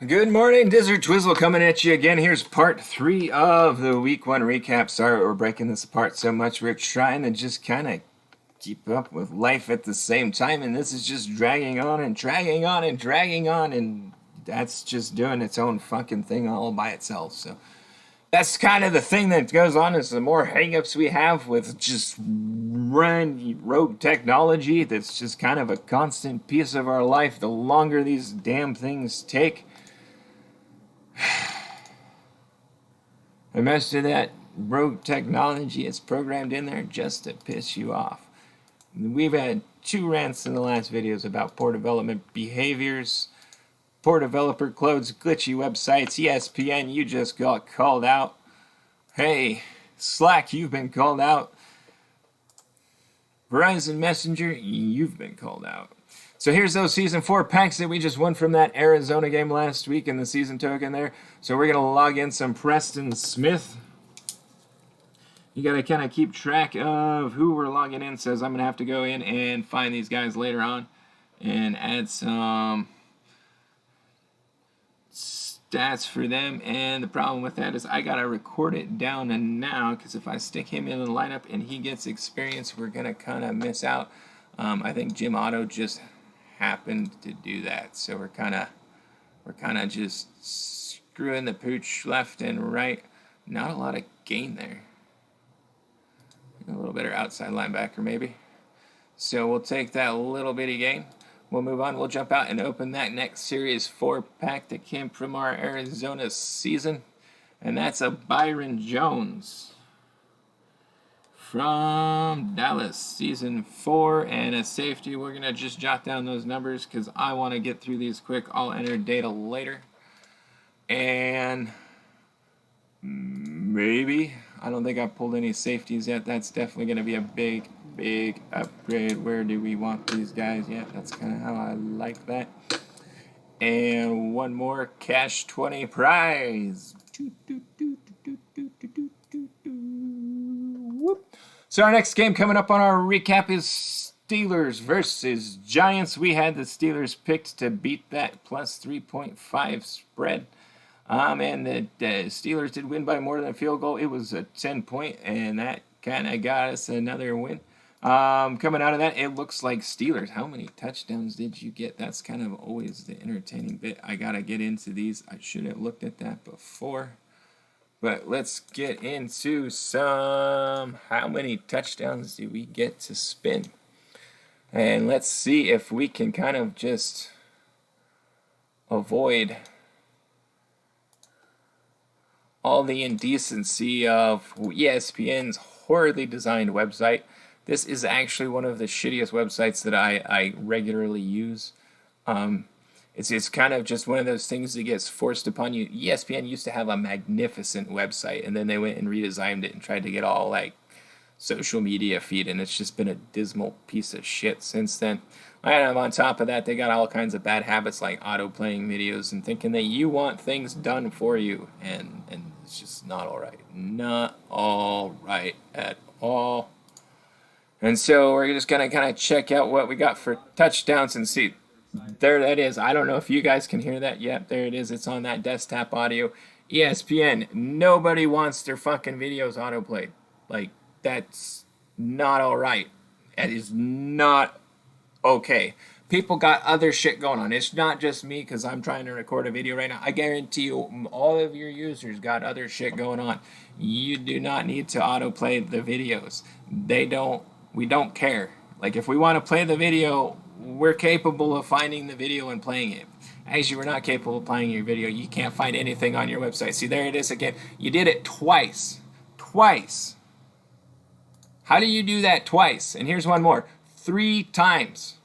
Good morning, Dizzor coming at you again. Here's part 3 of the week 1 recap. Sorry we're breaking this apart so much. We're trying to just kind of keep up with life at the same time, and this is just dragging on and dragging on and dragging on, and that's just doing its own fucking thing all by itself. So that's kind of the thing that goes on, is the more hangups we have with just rogue technology that's just kind of a constant piece of our life, the longer these damn things take. And most of that rogue technology is programmed in there just to piss you off. We've had 2 rants in the last videos about poor development behaviors, poor developer codes, glitchy websites, ESPN, you just got called out. Hey, Slack, you've been called out. Verizon Messenger, you've been called out. So here's those Season 4 packs that we just won from that Arizona game last week in the season token there. So we're going to log in some Preston Smith. You got to kind of keep track of who we're logging in. So I'm going to have to go in and find these guys later on and add some stats for them. And the problem with that is I got to record it down and now, because if I stick him in the lineup and he gets experience, we're going to kind of miss out. I think Jim Otto just happened to do that, so we're kind of just screwing the pooch left and right. Not a lot of gain there. A little better outside linebacker maybe. So we'll take that little bitty gain. We'll move on. We'll jump out and open that next Series 4 pack that came from our Arizona season, and that's a Byron Jones from Dallas, Season 4, and a safety. We're going to just jot down those numbers because I want to get through these quick. I'll enter data later. And maybe, I don't think I've pulled any safeties yet. That's definitely going to be a big, big upgrade. Where do we want these guys? Yeah, that's kind of how I like that. And one more Cash 20 prize. Whoop. So our next game coming up on our recap is Steelers versus Giants. We had the Steelers picked to beat that plus 3.5 spread. And the Steelers did win by more than a field goal. It was a 10-point, and that kind of got us another win. Coming out of that, it looks like Steelers. How many touchdowns did you get? That's kind of always the entertaining bit. I got to get into these. I should have looked at that before. But let's get into some, how many touchdowns do we get to spin? And let's see if we can kind of just avoid all the indecency of ESPN's horribly designed website. This is actually one of the shittiest websites that I regularly use. It's kind of just one of those things that gets forced upon you. ESPN used to have a magnificent website, and then they went and redesigned it and tried to get all like social media feed, and it's just been a dismal piece of shit since then. And on top of that, they got all kinds of bad habits like auto-playing videos and thinking that you want things done for you, and it's just not all right. Not all right at all. And so we're just going to kind of check out what we got for touchdowns and see. There that is. I don't know if you guys can hear that. Yep, there it is. It's on that desktop audio. ESPN, nobody wants their fucking videos autoplayed. Like, that's not all right. That is not okay. People got other shit going on. It's not just me because I'm trying to record a video right now. I guarantee you all of your users got other shit going on. You do not need to autoplay the videos. We don't care. Like, if we want to play the video, we're capable of finding the video and playing it. As you are not capable of playing your video, you can't find anything on your website. See, there it is again. You did it twice. Twice. How do you do that twice? And here's one more. 3 times.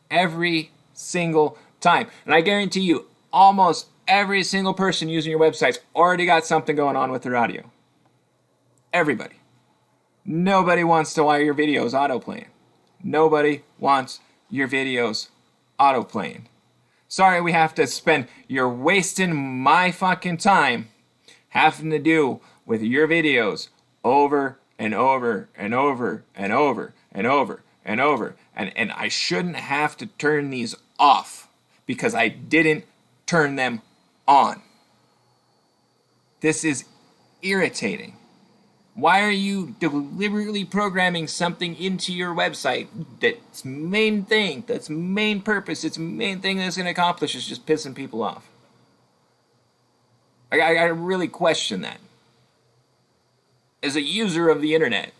Every single time. And I guarantee you, almost every single person using your website's already got something going on with their audio. Everybody. Nobody wants to wire your videos autoplaying. Nobody wants your videos autoplaying. Sorry we have to spend, you're wasting my fucking time having to do with your videos over and over and over and over and over and over. And I shouldn't have to turn these off because I didn't turn them on. This is irritating. Why are you deliberately programming something into your website that's main thing, that's main purpose, its main thing that's going to accomplish is just pissing people off? I really question that. As a user of the internet,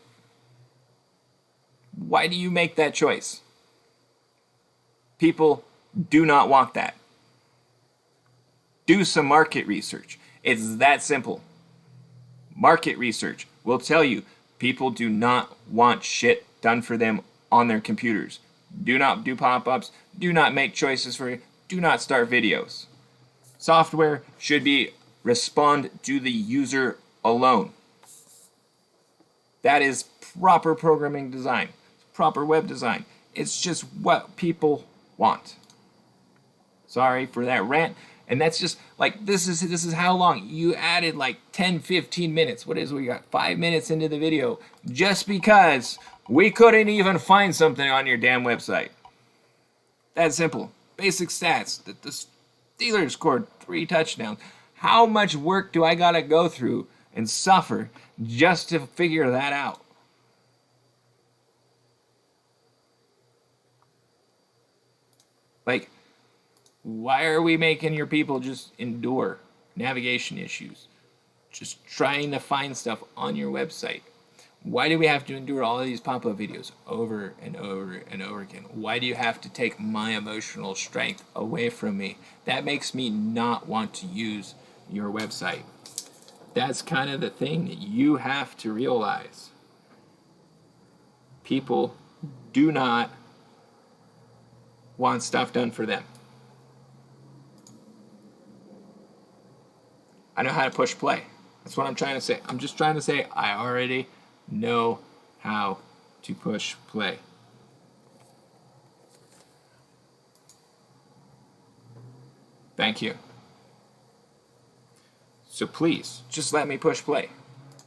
why do you make that choice? People do not want that. Do some market research. It's that simple. Market research will tell you people do not want shit done for them on their computers. Do not do pop-ups. Do not make choices for you. Do not start videos. Software should be respond to the user alone. That is proper programming design, proper web design. It's just what people want. Sorry for that rant. And that's just like, this is how long you added, like 10, 15 minutes. What is we got 5 minutes into the video just because we couldn't even find something on your damn website. That's simple. Basic stats. That the Steelers scored 3 touchdowns. How much work do I gotta go through and suffer just to figure that out? Like, why are we making your people just endure navigation issues? Just trying to find stuff on your website. Why do we have to endure all of these pop-up videos over and over and over again? Why do you have to take my emotional strength away from me? That makes me not want to use your website. That's kind of the thing that you have to realize. People do not want stuff done for them. I know how to push play. That's what I'm trying to say. I'm just trying to say I already know how to push play. Thank you. So please, just let me push play.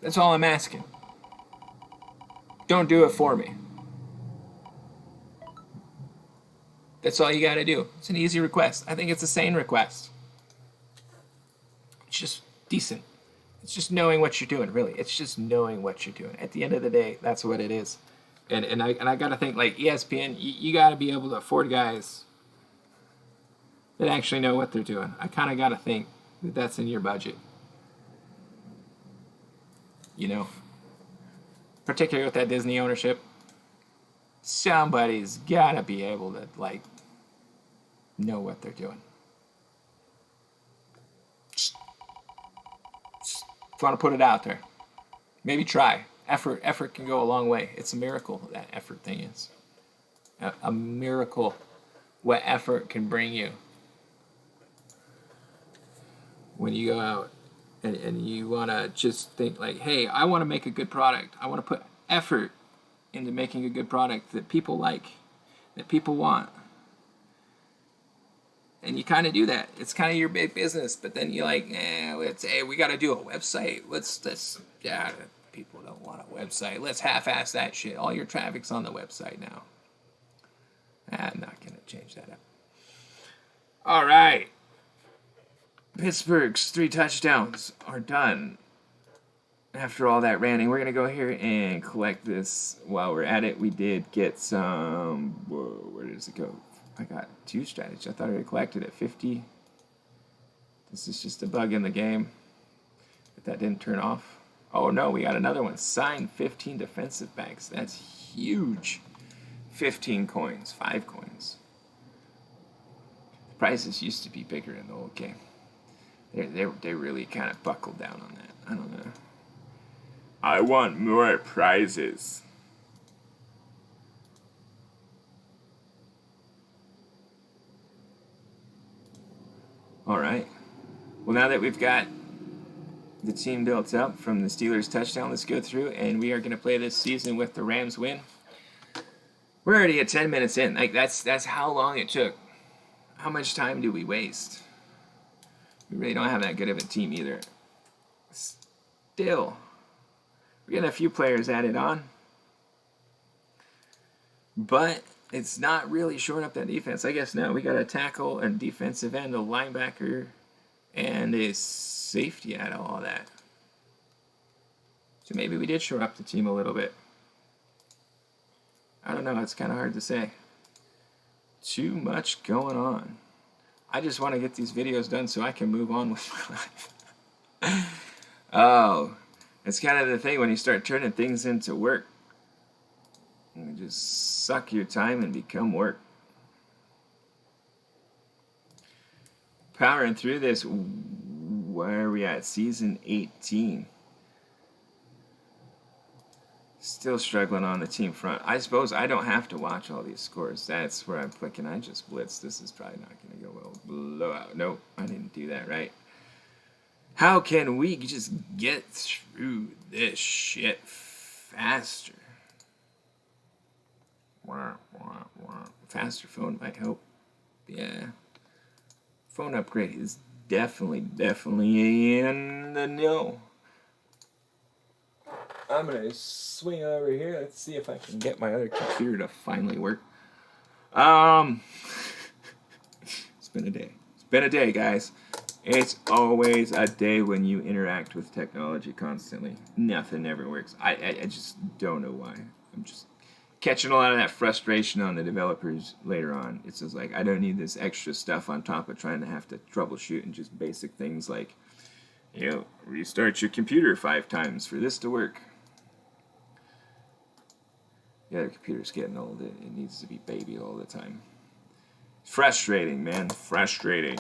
That's all I'm asking. Don't do it for me. That's all you gotta do. It's an easy request. I think it's a sane request. It's just decent. It's just knowing what you're doing, really. It's just knowing what you're doing. At the end of the day, that's what it is. And I gotta think, like ESPN, you gotta be able to afford guys that actually know what they're doing. I kind of gotta think that that's in your budget. You know, particularly with that Disney ownership, somebody's gotta be able to like know what they're doing. Just want to put it out there. Maybe try. Effort can go a long way. It's a miracle, that effort thing is. A miracle what effort can bring you. When you go out and you want to just think like, hey, I want to make a good product. I want to put effort into making a good product that people like, that people want. And you kind of do that. It's kind of your big business, but then you're like, we got to do a website. People don't want a website. Let's half-ass that shit. All your traffic's on the website now. I'm not going to change that up. All right. Pittsburgh's 3 touchdowns are done. After all that ranting, we're going to go here and collect this. While we're at it, we did get some... Whoa, where does it go? I got 2 strategies. I thought I had collected at 50. This is just a bug in the game. But that didn't turn off. Oh no, we got another one. Signed 15 defensive backs. That's huge. 15 coins. 5 coins. The prices used to be bigger in the old game. They really kind of buckled down on that. I don't know. I want more prizes. All right. Well, now that we've got the team built up from the Steelers touchdown, let's go through, and we are going to play this season with the Rams win. We're already at 10 minutes in. Like that's how long it took. How much time do we waste? We really don't have that good of a team either. Still, we're getting a few players added on, but it's not really shoring up that defense. I guess now we got a tackle and defensive end, a linebacker, And a safety out of all that. So maybe we did shore up the team a little bit. I don't know. It's kind of hard to say. Too much going on. I just want to get these videos done so I can move on with my life. Oh, it's kind of the thing when you start turning things into work. You just suck your time and become work. Powering through this, where are we at? Season 18. Still struggling on the team front. I suppose I don't have to watch all these scores. That's where I'm clicking. I just blitzed. This is probably not going to go well. Blowout. Nope, I didn't do that right. How can we just get through this shit faster? Faster phone might help. Yeah. Phone upgrade is definitely in the know. I'm going to swing over here. Let's see if I can get my other computer to finally work. It's been a day. It's been a day, guys. It's always a day when you interact with technology constantly. Nothing ever works. I just don't know why. I'm just catching a lot of that frustration on the developers later on. It's just like, I don't need this extra stuff on top of trying to have to troubleshoot and just basic things like, restart your computer 5 times for this to work. The other computer's getting old. It needs to be babied all the time. Frustrating, man. Frustrating.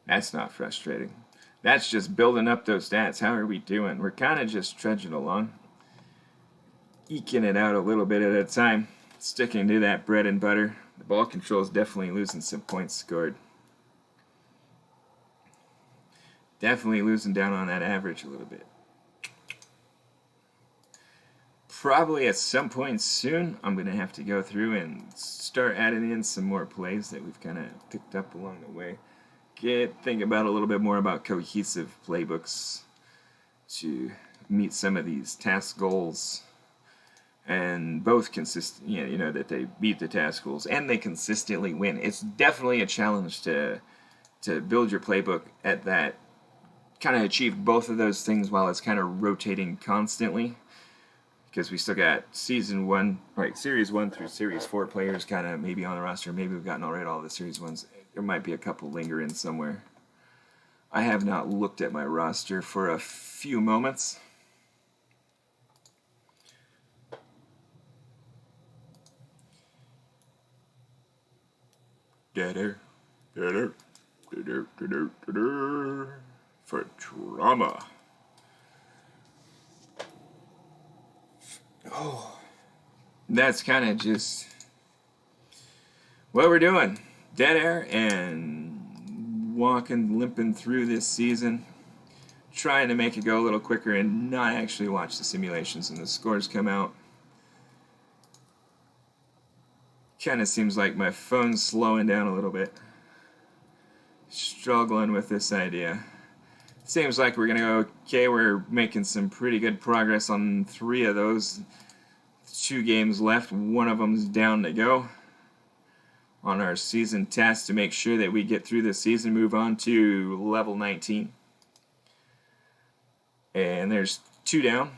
That's not frustrating. That's just building up those stats. How are we doing? We're kind of just trudging along. Eking it out a little bit at a time. Sticking to that bread and butter. The ball control is definitely losing some points scored. Definitely losing down on that average a little bit. Probably at some point soon, I'm going to have to go through and start adding in some more plays that we've kind of picked up along the way. Think about a little bit more about cohesive playbooks to meet some of these task goals, and both that they beat the task goals and they consistently win. It's definitely a challenge to build your playbook at that, kind of achieve both of those things while it's kind of rotating constantly. Because we still got Series 1 through Series 4 players kind of maybe on the roster. Maybe we've gotten already all the Series 1s. There might be a couple lingering somewhere. I have not looked at my roster for a few moments. For drama. Oh, that's kind of just what we're doing. Dead air and limping through this season. Trying to make it go a little quicker and not actually watch the simulations and the scores come out. Kind of seems like my phone's slowing down a little bit. Struggling with this idea. Seems like we're going to go okay. We're making some pretty good progress on 3 of those. 2 games left. One of them's down to go on our season test to make sure that we get through the season, move on to level 19. And there's 2 down.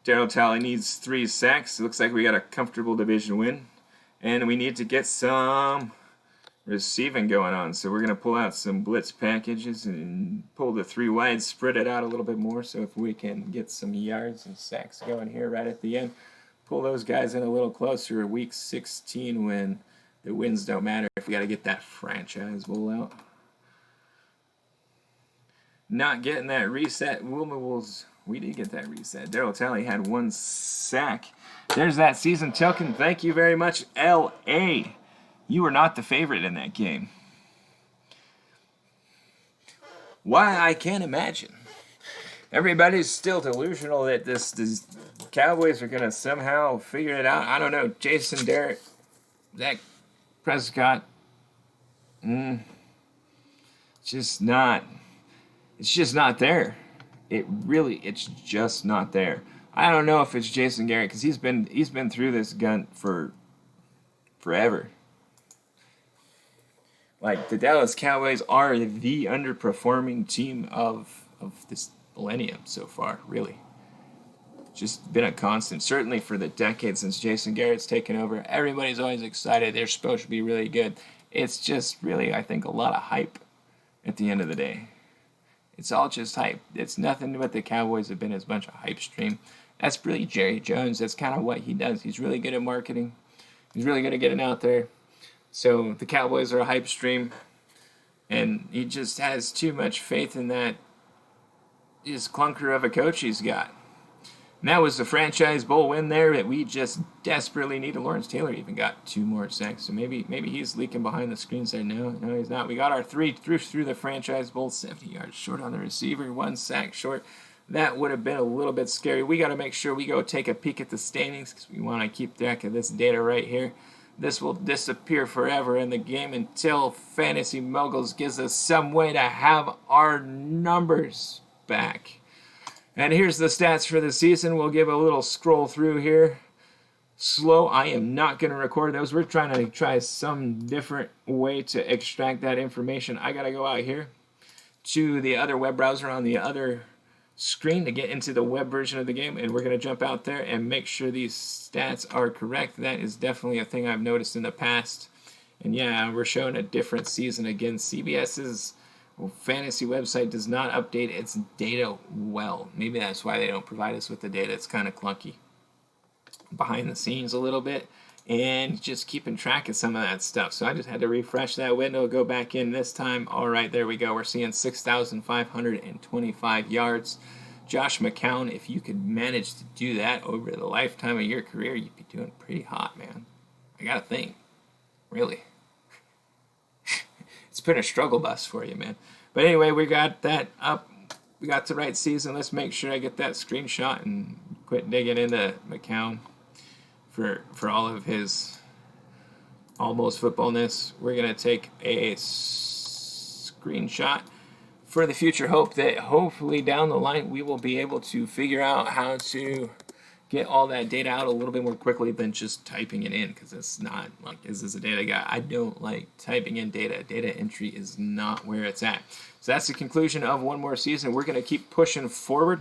Daryl Talley needs 3 sacks. It looks like we got a comfortable division win. And we need to get some receiving going on. So we're going to pull out some blitz packages and pull the 3 wide, spread it out a little bit more. So if we can get some yards and sacks going here right at the end, pull those guys in a little closer. Week 16 when the wins don't matter. If we got to get that franchise bowl out. Not getting that reset. We did get that reset. Daryl Talley had 1 sack. There's that season token. Thank you very much, L.A. You were not the favorite in that game. Why, I can't imagine. Everybody's still delusional that this Cowboys are going to somehow figure it out. I don't know. Jason Garrett, Dak Prescott. It's just not there. It's just not there. I don't know if it's Jason Garrett because he's been through this gun for forever. Like, the Dallas Cowboys are the underperforming team of this millennium so far, really. Just been a constant, certainly for the decade since Jason Garrett's taken over. Everybody's always excited. They're supposed to be really good. It's just really, I think, a lot of hype at the end of the day. It's all just hype. It's nothing but the Cowboys have been as much a hype stream. That's really Jerry Jones. That's kind of what he does. He's really good at marketing. He's really good at getting out there. So the Cowboys are a hype stream, and he just has too much faith in that his clunker of a coach he's got. And that was the franchise bowl win there that we just desperately needed. Lawrence Taylor even got 2 more sacks, so maybe he's leaking behind the screens there. No, he's not. We got our 3 through the franchise bowl, 70 yards short on the receiver, 1 sack short. That would have been a little bit scary. We got to make sure we go take a peek at the standings because we want to keep track of this data right here. This will disappear forever in the game until Fantasy Moguls gives us some way to have our numbers back. And here's the stats for the season. We'll give a little scroll through here. Slow. I am not going to record those. We're trying to try some different way to extract that information. I got to go out here to the other web browser on the other screen to get into the web version of the game, and we're going to jump out there and make sure these stats are correct. That is definitely a thing I've noticed in the past. And yeah, we're showing a different season again. CBS's fantasy website does not update its data well. Maybe that's why they don't provide us with the data. It's kind of clunky behind the scenes a little bit, and just keeping track of some of that stuff. So I just had to refresh that window, go back in this time. All right, there we go. We're seeing 6,525 yards. Josh McCown, if you could manage to do that over the lifetime of your career, you'd be doing pretty hot, man. I got to think. Really. It's been a struggle bus for you, man. But anyway, we got that up. We got the right season. Let's make sure I get that screenshot and quit digging into McCown for all of his almost footballness. We're going to take a screenshot for the future hope that hopefully down the line we will be able to figure out how to get all that data out a little bit more quickly than just typing it in, because it's not like, is this a data guy? I don't like typing in data. Data entry is not where it's at. So that's the conclusion of one more season. We're going to keep pushing forward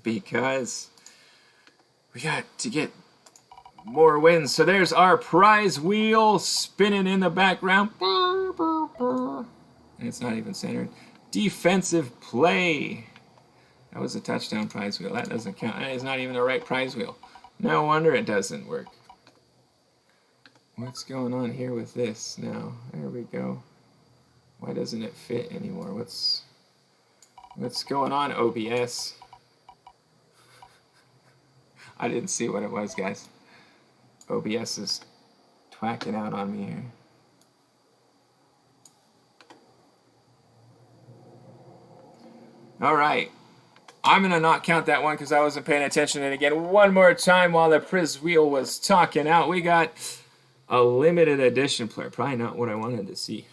because we got to get more wins. So there's our prize wheel spinning in the background. And it's not even centered. Defensive play. That was a touchdown prize wheel. That doesn't count. That is not even the right prize wheel. No wonder it doesn't work. What's going on here with this now? There we go. Why doesn't it fit anymore? What's going on, OBS? I didn't see what it was, guys. OBS is twacking out on me here. All right. I'm going to not count that one because I wasn't paying attention. And again, one more time while the Priz wheel was talking out, we got a limited edition player. Probably not what I wanted to see.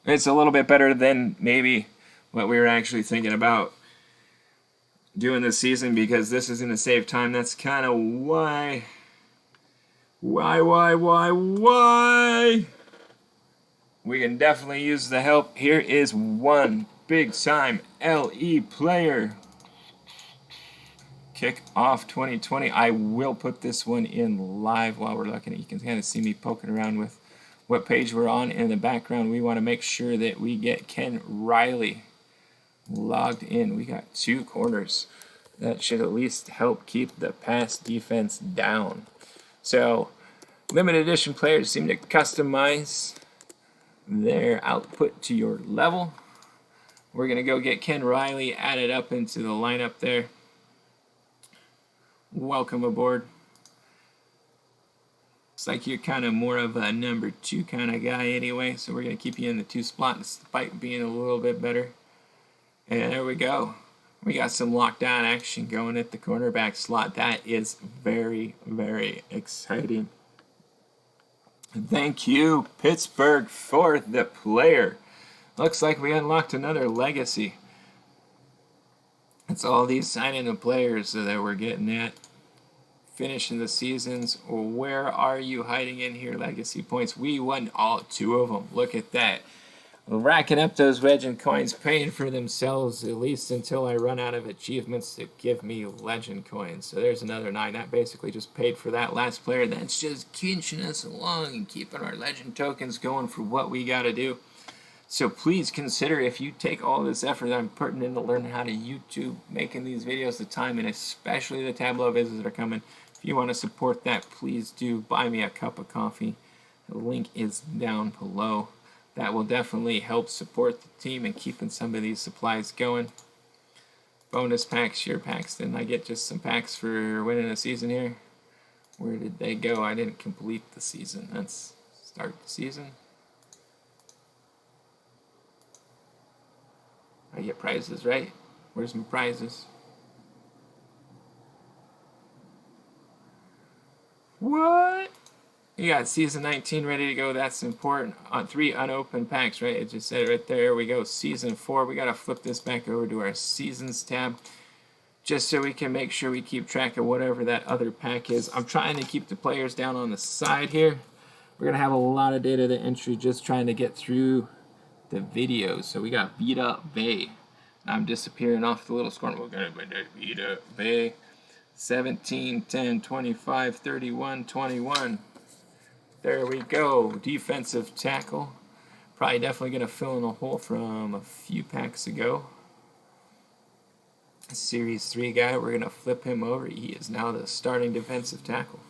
It's a little bit better than maybe what we were actually thinking about doing this season, because this is going to save time. That's kind of why. We can definitely use the help. Here is one big-time LE player. Kick off 2020. I will put this one in live while we're looking at it. You can kind of see me poking around with what page we're on in the background. We want to make sure that we get Ken Riley logged in. We got 2 corners. That should at least help keep the pass defense down. So, limited edition players seem to customize their output to your level. We're going to go get Ken Riley added up into the lineup there. Welcome aboard. Looks like you're kind of more of a number 2 kind of guy anyway, so we're going to keep you in the 2 spot despite being a little bit better. And there we go. We got some lockdown action going at the cornerback slot. That is very, very exciting. Thank you, Pittsburgh, for the player. Looks like we unlocked another legacy. It's all these signing of players that we're getting at finishing the seasons. Where are you hiding in here, legacy points? We won all 2 of them. Look at that. Racking up those legend coins, paying for themselves, at least until I run out of achievements to give me legend coins. So there's another 9. That basically just paid for that last player. That's just kinching us along and keeping our legend tokens going for what we got to do. So please consider, if you take all this effort that I'm putting into learning how to YouTube, making these videos, the time, and especially the Tableau visits that are coming, if you want to support that, please do buy me a cup of coffee. The link is down below. That will definitely help support the team and keeping some of these supplies going. Bonus packs, sheer packs. Didn't I get just some packs for winning a season here? Where did they go? I didn't complete the season. Let's start the season. I get prizes, right? Where's my prizes? What? You got season 19 ready to go. That's important. 3 unopened packs, right? It just said right there. We go. Season 4. We got to flip this back over to our seasons tab just so we can make sure we keep track of whatever that other pack is. I'm trying to keep the players down on the side here. We're going to have a lot of data to entry just trying to get through the videos. So we got Beat Up Bay. I'm disappearing off the little score. We're going to Beat Up Bay. 17, 10, 25, 31, 21. There we go. Defensive tackle. Probably definitely going to fill in a hole from a few packs ago. Series 3 guy. We're going to flip him over. He is now the starting defensive tackle.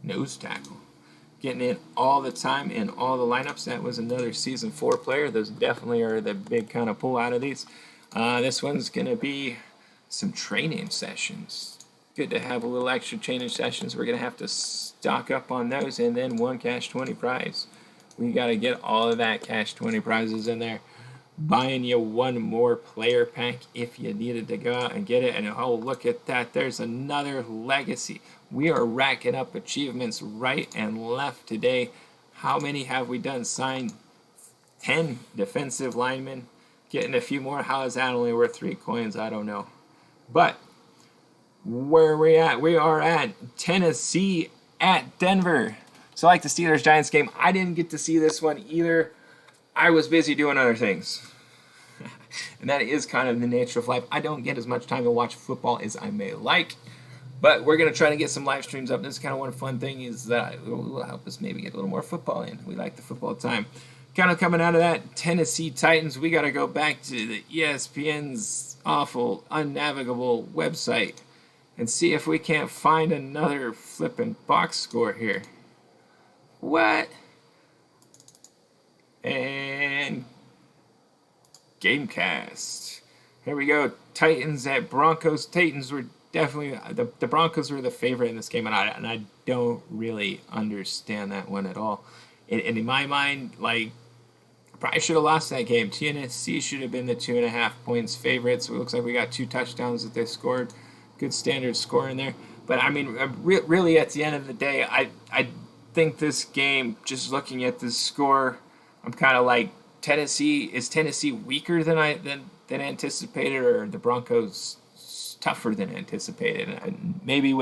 Nose tackle. Getting in all the time in all the lineups. That was another Season 4 player. Those definitely are the big kind of pull out of these. This one's going to be some training sessions. Good to have a little extra training sessions. We're going to have to stock up on those, and then 1 cash 20 prize. We got to get all of that cash 20 prizes in there. Buying you 1 more player pack if you needed to go out and get it. And oh, look at that. There's another legacy. We are racking up achievements right and left today. How many have we done? Signed 10 defensive linemen. Getting a few more. How is that only worth 3 coins? I don't know. But where are we at? We are at Tennessee at Denver. So like the Steelers-Giants game, I didn't get to see this one either. I was busy doing other things. And that is kind of the nature of life. I don't get as much time to watch football as I may like. But we're going to try to get some live streams up. This is kind of one fun thing is that it will help us maybe get a little more football in. We like the football time. Kind of coming out of that, Tennessee Titans, we got to go back to the ESPN's awful, unnavigable website and see if we can't find another flipping box score here. What? And Gamecast. Here we go. Titans at Broncos. Titans were definitely the Broncos were the favorite in this game, and I don't really understand that one at all. And in my mind, like, probably should have lost that game. Tennessee should have been the 2.5 points favorite. So it looks like we got 2 touchdowns that they scored. Good standard score in there. But I mean, really, at the end of the day, I think this game, just looking at this score, I'm kind of like, is Tennessee weaker than anticipated, or the Broncos tougher than anticipated? And maybe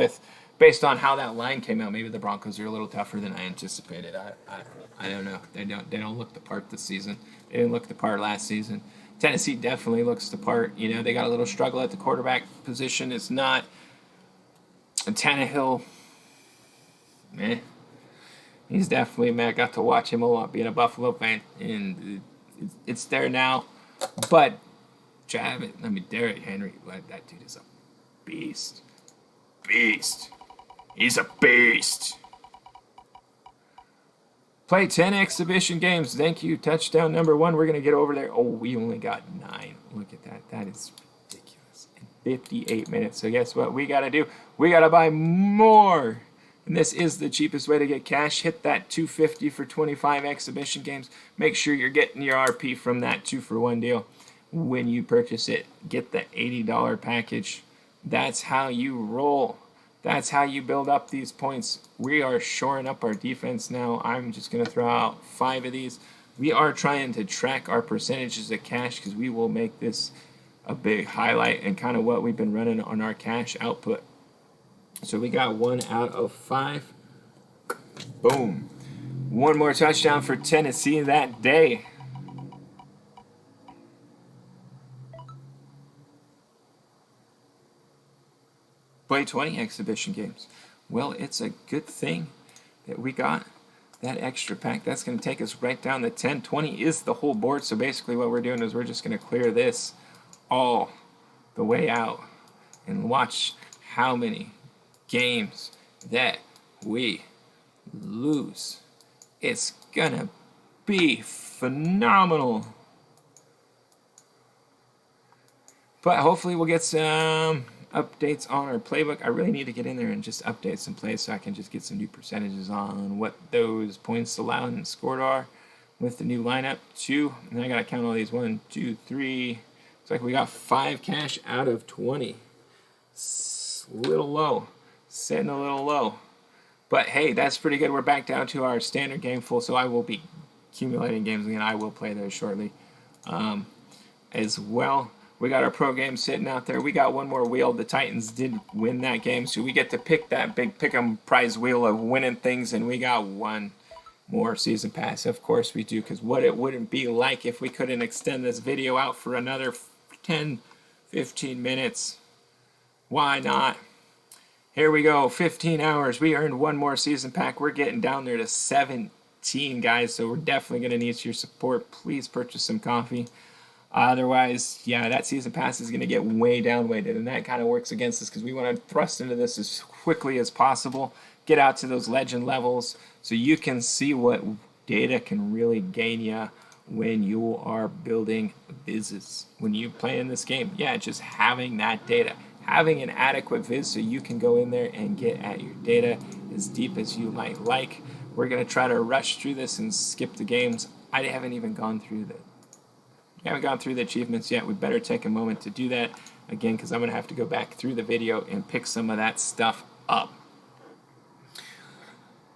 based on how that line came out, maybe the Broncos are a little tougher than I anticipated. I don't know. They don't look the part this season. They didn't look the part last season. Tennessee definitely looks the part. You know, they got a little struggle at the quarterback position. It's not Tannehill. He's definitely, man, I got to watch him a lot being a Buffalo fan, and it's there now. But Derrick Henry, that dude is a beast. He's a beast. Play 10 exhibition games. Thank you. Touchdown number 1. We're going to get over there. Oh, we only got 9. Look at that. That is ridiculous. In 58 minutes. So guess what we got to do? We got to buy more. And this is the cheapest way to get cash. Hit that $2.50 for 25 exhibition games. Make sure you're getting your RP from that 2-for-1 deal when you purchase it. Get the $80 package. That's how you roll. That's how you build up these points. We are shoring up our defense now. I'm just going to throw out 5 of these. We are trying to track our percentages of cash because we will make this a big highlight and kind of what we've been running on our cash output. So we got 1 out of 5. Boom. One more touchdown for Tennessee that day. Play 20 exhibition games. Well, it's a good thing that we got that extra pack. That's going to take us right down to 10. 20 is the whole board. So basically what we're doing is we're just going to clear this all the way out and watch how many games that we lose. It's going to be phenomenal. But hopefully we'll get some updates on our playbook. I really need to get in there and just update some plays so I can just get some new percentages on what those points allowed and scored are with the new lineup. 2, and I gotta count all these. 1, 2, 3. It's like we got 5 cash out of 20. It's a little low, sitting a little low. But hey, that's pretty good. We're back down to our standard game full, so I will be accumulating games again. I will play those shortly as well. We got our pro game sitting out there. We got one more wheel. The Titans did win that game, so we get to pick that big pick'em prize wheel of winning things, and we got one more season pass. Of course we do, because what it wouldn't be like if we couldn't extend this video out for another 10, 15 minutes. Why not? Here we go, 15 hours. We earned one more season pack. We're getting down there to 17, guys, so we're definitely going to need your support. Please purchase some coffee. Otherwise, yeah, that season pass is going to get way downweighted, and that kind of works against us because we want to thrust into this as quickly as possible, get out to those legend levels so you can see what data can really gain you when you are building vizzes. When you play in this game, yeah, just having that data, having an adequate viz so you can go in there and get at your data as deep as you might like. We're going to try to rush through this and skip the games. I haven't even gone through the achievements yet. We better take a moment to do that again because I'm going to have to go back through the video and pick some of that stuff up.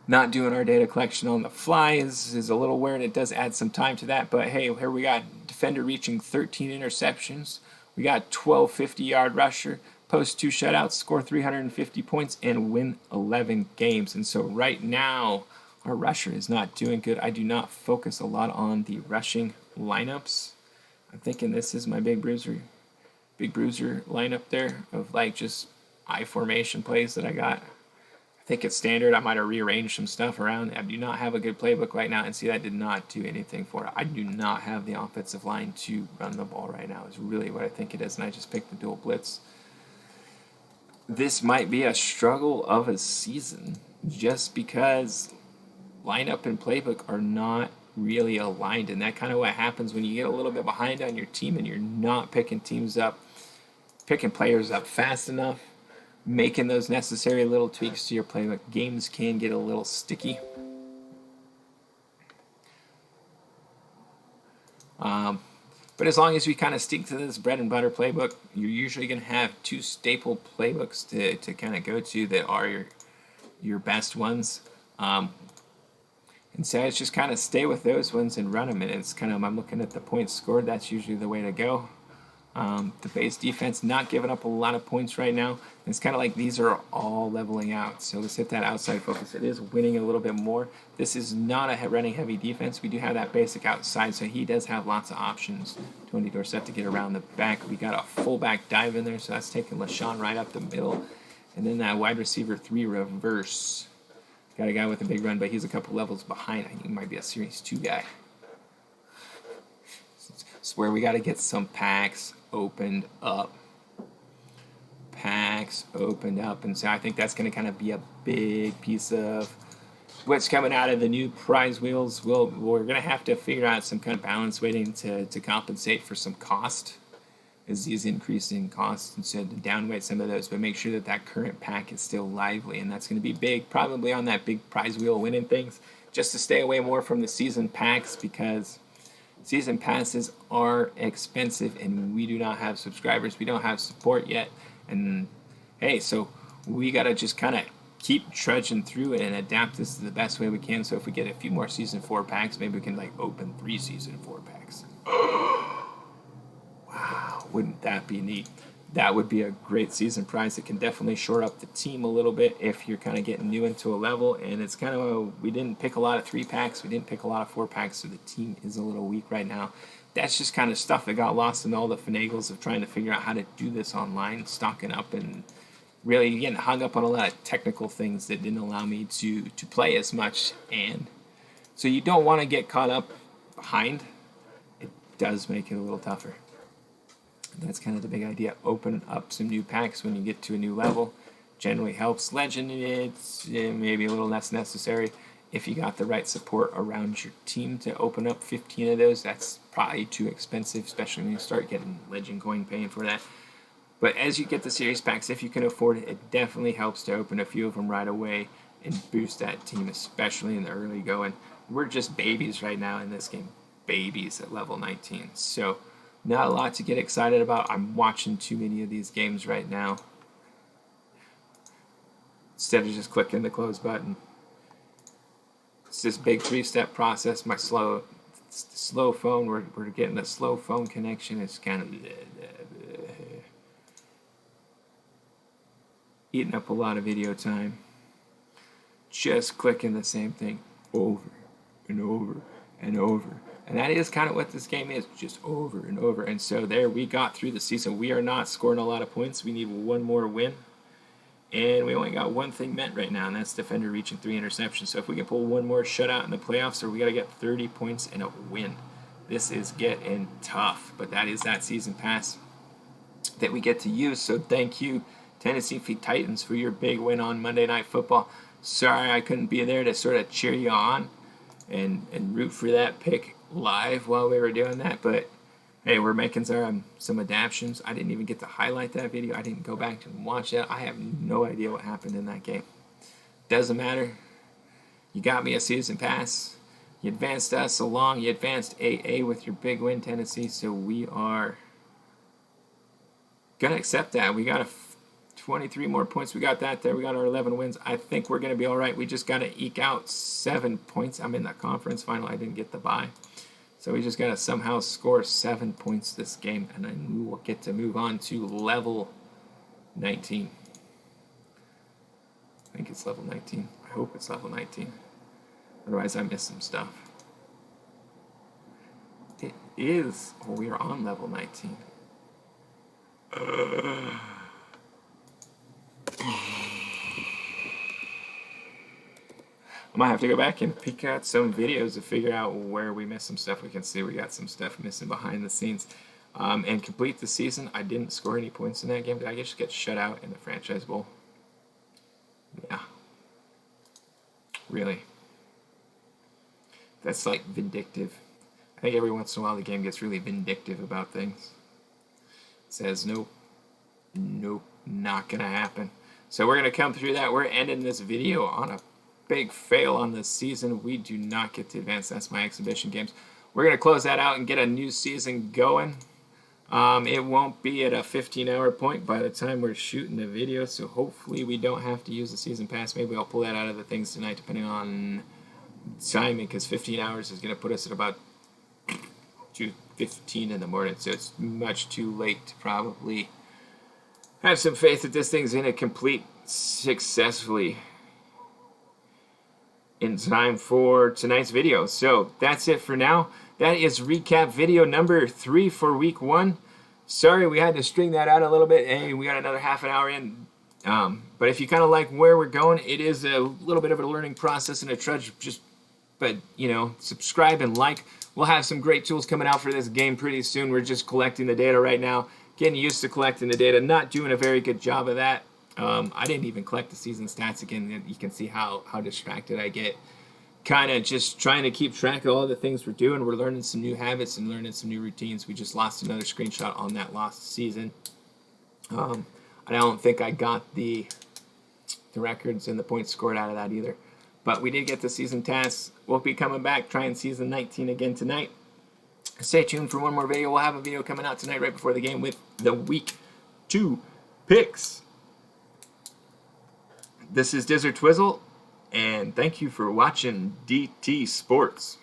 Not doing our data collection on the fly is a little weird. It does add some time to that, but hey, here we got defender reaching 13 interceptions. We got 12 50-yard rusher, post 2 shutouts, score 350 points, and win 11 games. And so right now, our rusher is not doing good. I do not focus a lot on the rushing lineups. I'm thinking this is my big bruiser lineup there of like just I formation plays that I got. I think it's standard. I might have rearranged some stuff around. I do not have a good playbook right now, and see, that did not do anything for it. I do not have the offensive line to run the ball right now is really what I think it is, and I just picked the dual blitz. This might be a struggle of a season just because lineup and playbook are not really aligned, and that kind of what happens when you get a little bit behind on your team and you're not picking players up fast enough, making those necessary little tweaks to your playbook. Games can get a little sticky. But as long as we kind of stick to this bread and butter playbook, you're usually going to have 2 staple playbooks to kind of go to that are your best ones. And so it's just kind of stay with those ones and run them. And it's kind of, I'm looking at the points scored. That's usually the way to go. The base defense not giving up a lot of points right now. It's kind of like these are all leveling out. So let's hit that outside focus. It is winning a little bit more. This is not a running heavy defense. We do have that basic outside, so he does have lots of options. Tony Dorsett to get around the back. We got a fullback dive in there, so that's taking LaShawn right up the middle. And then that wide receiver 3 reverse. Got a guy with a big run, but he's a couple levels behind. I think he might be a Series 2 guy. It's where we got to get some packs opened up. And so I think that's going to kind of be a big piece of what's coming out of the new prize wheels. We're going to have to figure out some kind of balance weighting to compensate for some cost as these increasing costs, and so to downweight some of those, but make sure that that current pack is still lively, and that's going to be big, probably on that big prize wheel winning things, just to stay away more from the season packs because season passes are expensive and we do not have subscribers, we don't have support yet, and hey, so we got to just kind of keep trudging through it and adapt this the best way we can. So if we get a few more season 4 packs, maybe we can like open 3 season 4 packs. Wow, wouldn't that be neat? that would be a great season prize. It can definitely shore up the team a little bit if you're kind of getting new into a level. And it's kind of we didn't pick a lot of 3-packs, we didn't pick a lot of 4-packs, so the team is a little weak right now. That's just kind of stuff that got lost in all the finagles of trying to figure out how to do this online, stocking up, and really getting hung up on a lot of technical things that didn't allow me to play as much. And so you don't want to get caught up behind. It does make it a little tougher. That's kind of the big idea. Open up some new packs when you get to a new level. Generally helps. Legend, it's maybe a little less necessary. If you got the right support around your team to open up 15 of those, that's probably too expensive, especially when you start getting Legend coin paying for that. But as you get the series packs, if you can afford it, it definitely helps to open a few of them right away and boost that team, especially in the early going. We're just babies right now in this game. Babies at level 19. So not a lot to get excited about. I'm watching too many of these games right now instead of just clicking the close button. It's this big 3-step process. My slow phone, we're getting the slow phone connection. It's kind of eating up a lot of video time. Just clicking the same thing over and over and over. And that is kind of what this game is, just over and over. And so there, we got through the season. We are not scoring a lot of points. We need one more win. And we only got one thing met right now, and that's defender reaching 3 interceptions. So if we can pull one more shutout in the playoffs, or we got to get 30 points and a win. This is getting tough, but that is that season pass that we get to use. So thank you, Tennessee Titans, for your big win on Monday Night Football. Sorry I couldn't be there to sort of cheer you on and root for that pick live while we were doing that, but hey, we're making some adaptions. I didn't even get to highlight that video. I didn't go back and watch that. I have no idea what happened in that game. Doesn't matter. You got me a season pass. You advanced us along. You advanced AA with your big win, Tennessee. So we are going to accept that. We got 23 more points. We got that there. We got our 11 wins. I think we're going to be all right. We just got to eke out 7 points. I'm in the conference final. I didn't get the bye. So we just got to somehow score 7 points this game, and then we will get to move on to level 19. I think it's level 19. I hope it's level 19. Otherwise, I missed some stuff. It is. Oh, we are on level 19. I might have to go back and peek out some videos to figure out where we missed some stuff. We can see we got some stuff missing behind the scenes. And complete the season. I didn't score any points in that game. Did I just get shut out in the Franchise Bowl? Yeah. Really. That's like vindictive. I think every once in a while the game gets really vindictive about things. It says, nope, not going to happen. So we're going to come through that. We're ending this video on a big fail on this season. We do not get to advance. That's my exhibition games. We're going to close that out and get a new season going. It won't be at a 15-hour point by the time we're shooting the video, so hopefully we don't have to use the season pass. Maybe I'll pull that out of the things tonight, depending on timing, because 15 hours is going to put us at about 2:15 in the morning, so it's much too late to probably have some faith that this thing's going to complete successfully in time for tonight's video. So that's it for now. That is recap video number 3 for week 1. Sorry we had to string that out a little bit. Hey, we got another half an hour in. But if you kind of like where we're going, it is a little bit of a learning process and a trudge. But you know, subscribe and like. We'll have some great tools coming out for this game pretty soon. We're just collecting the data right now, getting used to collecting the data. Not doing a very good job of that. I didn't even collect the season stats again. You can see how distracted I get. Kind of just trying to keep track of all the things we're doing. We're learning some new habits and learning some new routines. We just lost another screenshot on that lost season. I don't think I got the records and the points scored out of that either. But we did get the season tasks. We'll be coming back, trying season 19 again tonight. Stay tuned for one more video. We'll have a video coming out tonight right before the game with the week 2 picks. This is Dizzor Twizzle, and thank you for watching DT Sports.